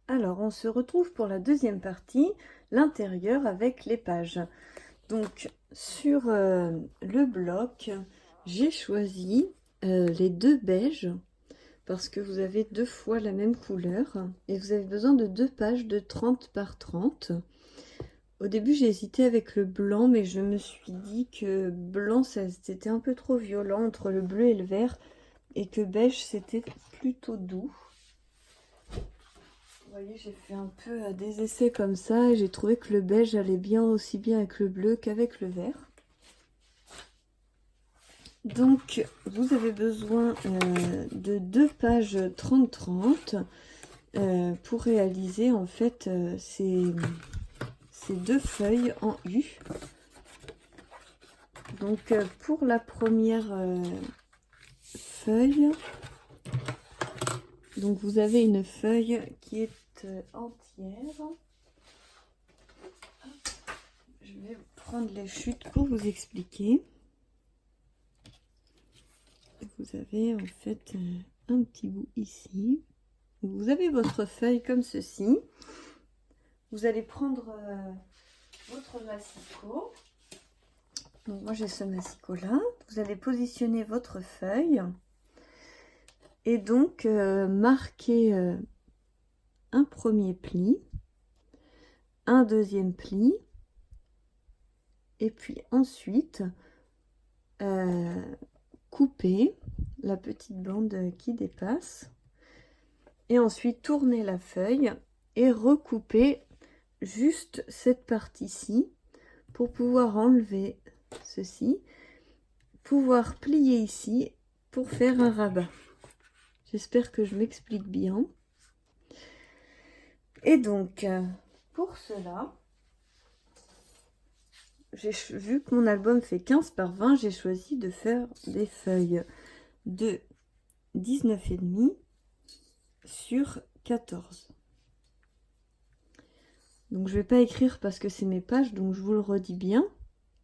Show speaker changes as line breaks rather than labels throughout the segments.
Alors, on se retrouve pour la deuxième partie, l'intérieur avec les pages. Donc, sur le bloc, j'ai choisi les deux beiges parce que vous avez deux fois la même couleur et vous avez besoin de deux pages de 30 par 30. Au début, j'ai hésité avec le blanc, mais je me suis dit que blanc, c'était un peu trop violent entre le bleu et le vert et que beige, c'était plutôt doux. Vous voyez, j'ai fait un peu des essais comme ça et j'ai trouvé que le beige allait bien aussi bien avec le bleu qu'avec le vert. Donc, vous avez besoin de deux pages 30-30 pour réaliser en fait ces deux feuilles en U. Donc, pour la première feuille, donc vous avez une feuille qui est entière. Je vais prendre les chutes pour vous expliquer. Vous avez en fait un petit bout ici. Vous avez votre feuille comme ceci. Vous allez prendre votre massicot. Donc moi j'ai ce massicot là. Vous allez positionner votre feuille et donc marquer un premier pli, un deuxième pli et puis ensuite couper la petite bande qui dépasse et ensuite tourner la feuille et recouper juste cette partie-ci pour pouvoir enlever ceci, pouvoir plier ici pour faire un rabat. J'espère que je m'explique bien. Et donc, pour cela, j'ai vu que mon album fait 15 par 20, j'ai choisi de faire des feuilles de 19,5 sur 14. Donc, je ne vais pas écrire parce que c'est mes pages, donc je vous le redis bien.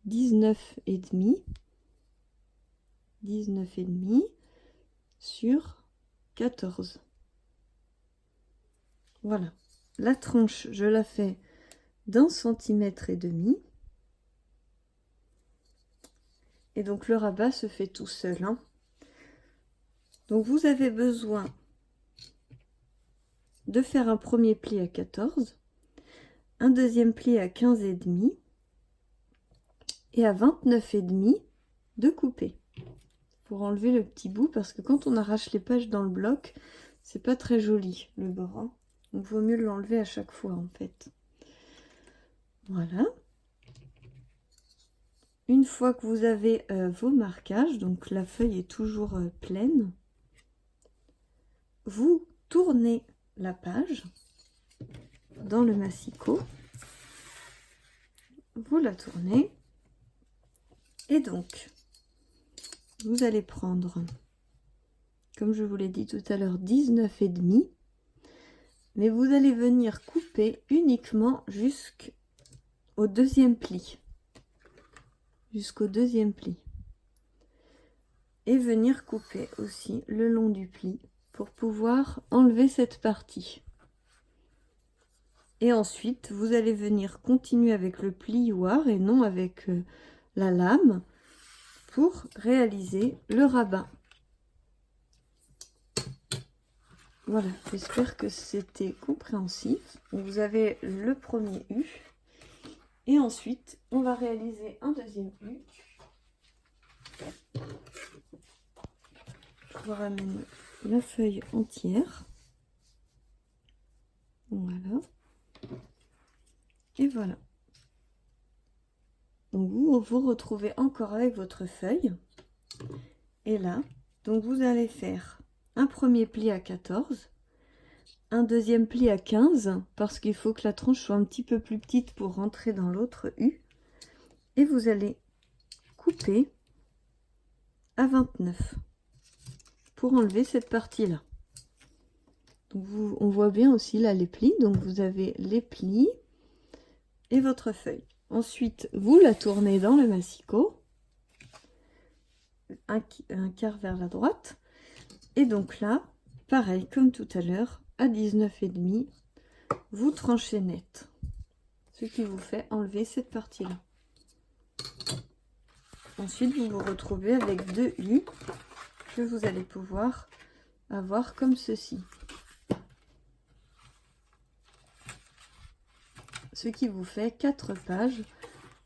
19,5 sur 14. Voilà. La tranche, je la fais d'1,5 cm. Et donc le rabat se fait tout seul. Hein. Donc vous avez besoin de faire un premier pli à 14, un deuxième pli à 15,5 et à 29,5 de couper. Pour enlever le petit bout parce que quand on arrache les pages dans le bloc, c'est pas très joli le bord. Hein. Donc vaut mieux l'enlever à chaque fois en fait. Voilà. Une fois que vous avez vos marquages, donc la feuille est toujours pleine, vous tournez la page dans le massicot, vous la tournez et donc vous allez prendre, comme je vous l'ai dit tout à l'heure, 19,5, mais vous allez venir couper uniquement jusqu'au deuxième pli. Jusqu'au deuxième pli. Et venir couper aussi le long du pli pour pouvoir enlever cette partie. Et ensuite, vous allez venir continuer avec le plioir et non avec la lame pour réaliser le rabat. Voilà, j'espère que c'était compréhensif. Vous avez le premier U. Et ensuite, on va réaliser un deuxième U. Je vous ramène la feuille entière. Voilà. Et voilà. Donc vous vous retrouvez encore avec votre feuille. Et là, donc vous allez faire un premier pli à 14, un deuxième pli à 15, parce qu'il faut que la tranche soit un petit peu plus petite pour rentrer dans l'autre U. Et vous allez couper à 29 pour enlever cette partie-là. Donc on voit bien aussi là les plis. Donc vous avez les plis et votre feuille. Ensuite, vous la tournez dans le massicot, un quart vers la droite. Et donc là, pareil comme tout à l'heure, à 19,5, vous tranchez net, ce qui vous fait enlever cette partie-là. Ensuite, vous vous retrouvez avec 2 U que vous allez pouvoir avoir comme ceci. Ce qui vous fait 4 pages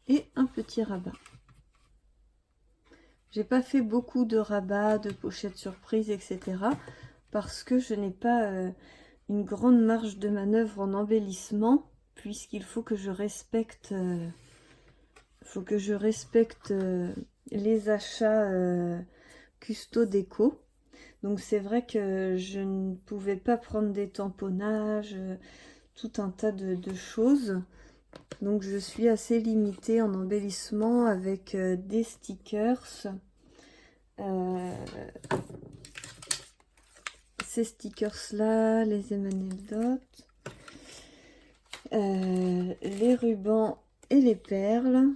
et un petit rabat. J'ai pas fait beaucoup de rabats, de pochettes surprises, etc. parce que je n'ai pas une grande marge de manœuvre en embellissement, puisqu'il faut que je respecte, les achats custo déco. Donc c'est vrai que je ne pouvais pas prendre des tamponnages, tout un tas de choses. Donc je suis assez limitée en embellissement avec des stickers. Ces stickers là, les M&M's, les rubans et les perles.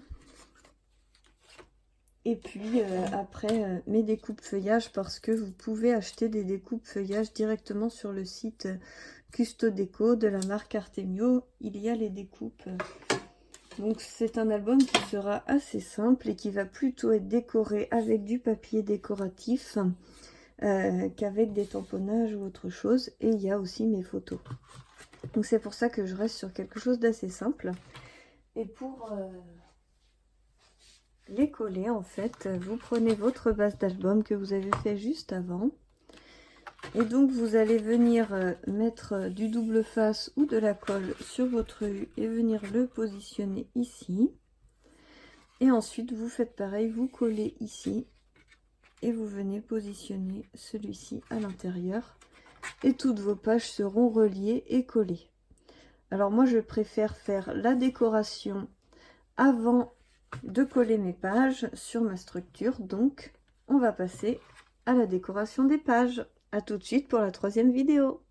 Et puis après mes découpes feuillage, parce que vous pouvez acheter des découpes feuillage directement sur le site Custo Déco de la marque Artemio. Il y a les découpes. Donc c'est un album qui sera assez simple et qui va plutôt être décoré avec du papier décoratif qu'avec des tamponnages ou autre chose. Et il y a aussi mes photos. Donc c'est pour ça que je reste sur quelque chose d'assez simple. Et pour les coller, en fait, vous prenez votre base d'album que vous avez fait juste avant. Et donc vous allez venir mettre du double face ou de la colle sur votre U et venir le positionner ici. Et ensuite vous faites pareil, vous collez ici et vous venez positionner celui-ci à l'intérieur. Et toutes vos pages seront reliées et collées. Alors moi je préfère faire la décoration avant de coller mes pages sur ma structure. Donc on va passer à la décoration des pages. À tout de suite pour la 3e vidéo.